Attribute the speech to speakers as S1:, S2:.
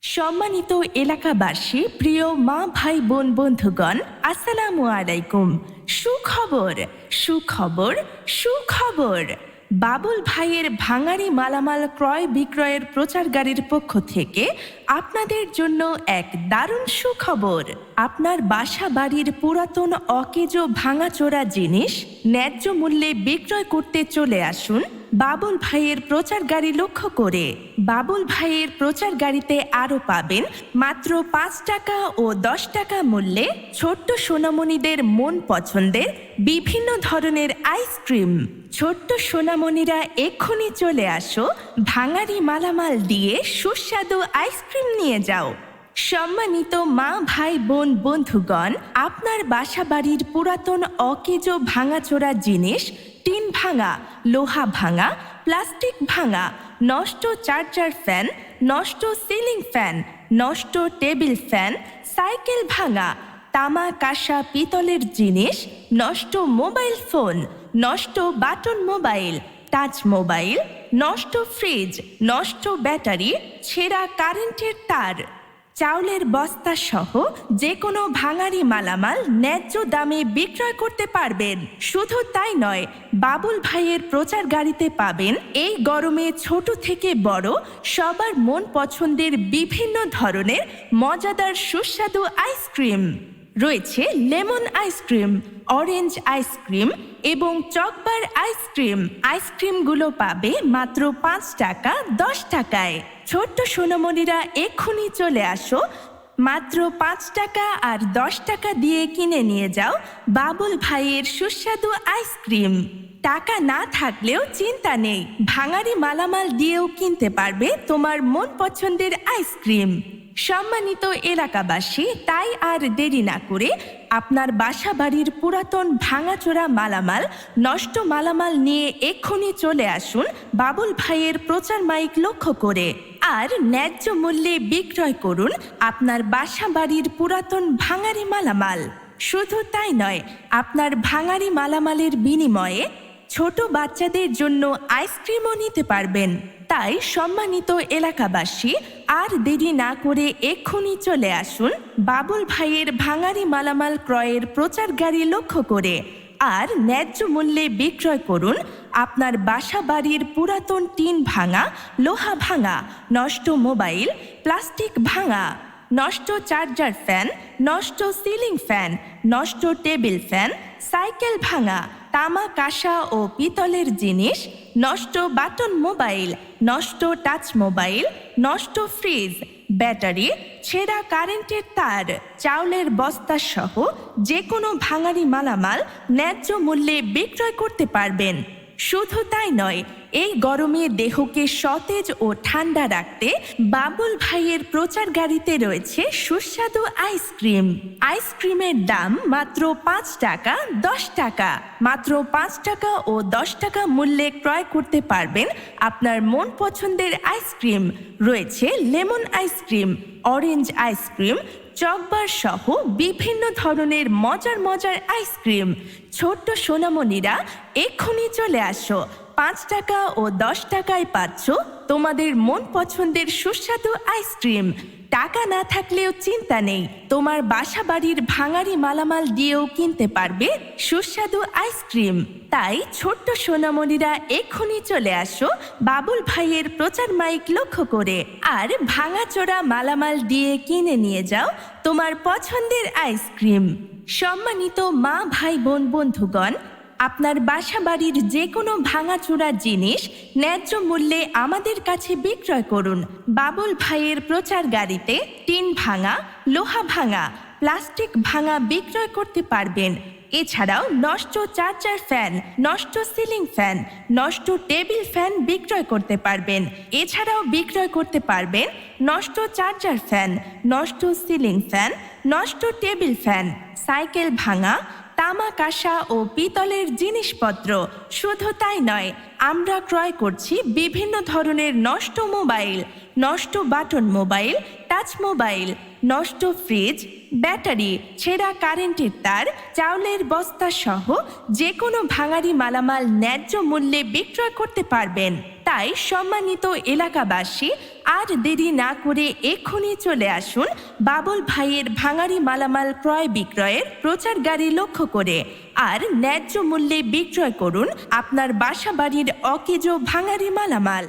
S1: সম্মানিত এলাকাবাসী, প্রিয় মা ভাই বোন বন্ধুগণ, আসসালামু আলাইকুম। সুখবর সুখবর সুখবর! বাবুল ভাইয়ের ভাঙাড়ি মালামাল ক্রয় বিক্রয়ের প্রচার গাড়ির পক্ষ থেকে আপনাদের জন্য এক দারুণ সুখবর। আপনার বাসা বাড়ির পুরাতন অকেজো ভাঙাচোরা জিনিস ন্যায্য মূল্যে বিক্রয় করতে চলে আসুন বাবুল ভাইয়ের প্রচার গাড়ি লক্ষ্য করে। বাবুল ভাইয়ের প্রচার গাড়িতে আরও পাবেন মাত্র ৫ টাকা ও ১০ টাকা মূল্যে ছোট্ট সোনামণিদের মন পছন্দের বিভিন্ন ধরনের আইসক্রিম। ছোট্ট সোনামণিরা এক্ষুনি চলে আসো, ভাঙাড়ি মালামাল দিয়ে সুস্বাদু আইসক্রিম নিয়ে যাও। সম্মানিত মা ভাই বোন বন্ধুগণ, আপনার বাসা বাড়ির পুরাতন অকেজো ভাঙাচোরা জিনিস, টিন ভাঙা, লোহা ভাঙা, প্লাস্টিক ভাঙা, নষ্ট চার্জার ফ্যান, নষ্ট সিলিং ফ্যান, নষ্ট টেবিল ফ্যান, সাইকেল ভাঙা, তামা কাঁসা পিতলের জিনিস, নষ্ট মোবাইল ফোন, নষ্ট বাটন মোবাইল, টাচ মোবাইল, নষ্ট ফ্রিজ, নষ্ট ব্যাটারি, ছেঁড়া কারেন্টের তার, চাউলের বস্তা সহ যে কোনো ভাঙাড়ি মালামাল ন্যায্য দামে বিক্রয় করতে পারবেন। শুধু তাই নয়, বাবুল ভাইয়ের প্রচার গাড়িতে পাবেন এই গরমে ছোট থেকে বড় সবার মন পছন্দের বিভিন্ন ধরনের মজাদার সুস্বাদু আইসক্রিম। রয়েছে লেমন আইসক্রিম, অরেঞ্জ আইসক্রিম এবং চকবার আইসক্রিম। আইসক্রিমগুলো পাবে মাত্র ৫ টাকা ১০ টাকায়। ছোট্ট সোনামণিরা এক্ষুনি চলে আসো, মাত্র ৫ টাকা আর ১০ টাকা দিয়ে কিনে নিয়ে যাও বাবুল ভাইয়ের সুস্বাদু আইসক্রিম। টাকা না থাকলেও চিন্তা নেই, ভাঙাড়ি মালামাল দিয়েও কিনতে পারবে তোমার মন পছন্দের আইসক্রিম। সম্মানিত এলাকাবাসী, তাই আর দেরি না করে আপনার বাসা বাড়ির পুরাতন ভাঙাচোরা মালামাল, নষ্ট মালামাল নিয়ে এক্ষুনি চলে আসুন বাবুল ভাইয়ের প্রচার মাইক লক্ষ্য করে, আর ন্যায্য মূল্যে বিক্রয় করুন আপনার বাসা বাড়ির পুরাতন ভাঙাড়ি মালামাল। শুধু তাই নয়, আপনার ভাঙাড়ি মালামালের বিনিময়ে ছোট বাচ্চাদের জন্য আইসক্রিমও নিতে পারবেন। তাই সম্মানিত এলাকাবাসী, আর দেরি না করে এক্ষুনি চলে আসুন বাবুল ভাইয়ের ভাঙাড়ি মালামাল ক্রয়ের প্রচার গাড়ি লক্ষ্য করে, আর ন্যায্য মূল্যে বিক্রয় করুন আপনার বাসা বাড়ির পুরাতন টিন ভাঙা, লোহা ভাঙা, নষ্ট মোবাইল, প্লাস্টিক ভাঙা, নষ্ট চার্জার ফ্যান, নষ্ট সিলিং ফ্যান, নষ্ট টেবিল ফ্যান, সাইকেল ভাঙা, তামা কাঁসা ও পিতলের জিনিস, নষ্ট বাটন মোবাইল, নষ্ট টাচ মোবাইল, নষ্ট ফ্রিজ, ব্যাটারি, ছেঁড়া কারেন্টের তার, চাউলের বস্তা সহ যে কোনো ভাঙাড়ি মালামাল ন্যায্য মূল্যে বিক্রয় করতে পারবেন। শুধু তাই নয়, এই গরমে দেহকে সতেজ ও ঠান্ডা রাখতে বাবুল ভাইয়ের প্রচার গাড়িতে রয়েছে সুস্বাদু আইসক্রিম। আইসক্রিমের দাম মাত্র ৫ টাকা ১০ টাকা। মাত্র ৫ টাকা ও ১০ টাকা মূল্যে ক্রয় করতে পারবেন আপনার মন পছন্দের আইসক্রিম। রয়েছে lemon ice cream, orange ice cream, Chocobar সহ বিভিন্ন ধরনের মজার মজার আইসক্রিম। ছোট্ট সোনামণিরা এক্ষুনি চলে আসো, ৫ টাকা ও ১০ টাকায় পাচ্ছ তোমাদের মন পছন্দের সুস্বাদু আইসক্রিম। টাকা না থাকলেও চিন্তা নেই, তোমার বাসা বাড়ির ভাঙাড়ি মালামাল দিয়েও কিনতে পারবে সুস্বাদু আইসক্রিম। তাই ছোট্ট সোনামণিরা এক্ষুনি চলে আসো বাবুল ভাইয়ের প্রচার মাইক লক্ষ্য করে, আর ভাঙাচোরা মালামাল দিয়ে কিনে নিয়ে যাও তোমার পছন্দের আইসক্রিম। সম্মানিত মা ভাই বোন বন্ধুগণ, আপনার বাসা বাড়ির যে কোনো ভাঙাচোরা জিনিস ন্যায্য মূল্যে আমাদের কাছে বিক্রয় করুন বাবুল ভাইয়ের প্রচার গাড়িতে। টিন ভাঙা, লোহা ভাঙা, প্লাস্টিক ভাঙা বিক্রয় করতে পারবেন। এছাড়াও নষ্ট চার্জার ফ্যান, নষ্ট সিলিং ফ্যান, নষ্ট টেবিল ফ্যান বিক্রয় করতে পারবেন। এছাড়াও বিক্রয় করতে পারবেন নষ্ট চার্জার ফ্যান, নষ্ট সিলিং ফ্যান, নষ্ট টেবিল ফ্যান, সাইকেল ভাঙা, তামা কাঁসা ও পিতলের জিনিসপত্র। শুধু তাই নয়, আমরা ক্রয় করছি বিভিন্ন ধরনের নষ্ট মোবাইল, নষ্ট বাটন মোবাইল, টাচ মোবাইল, নষ্ট ফ্রিজ, ব্যাটারি, ছেঁড়া কারেন্টের তার, চাউলের বস্তা সহ যে কোনো ভাঙাড়ি মালামাল ন্যায্য মূল্যে বিক্রয় করতে পারবেন। তাই সম্মানিত এলাকাবাসী আর দেরি না করে এক্ষুনি চলে আসুন বাবুল ভাইয়ের ভাঙাড়ি মালামাল ক্রয় বিক্রয়ের প্রচার গাড়ি লক্ষ্য করে আর ন্যায্য মূল্যে বিক্রয় করুন আপনার বাসা বাড়ির অকেজো ভাঙাড়ি মালামাল।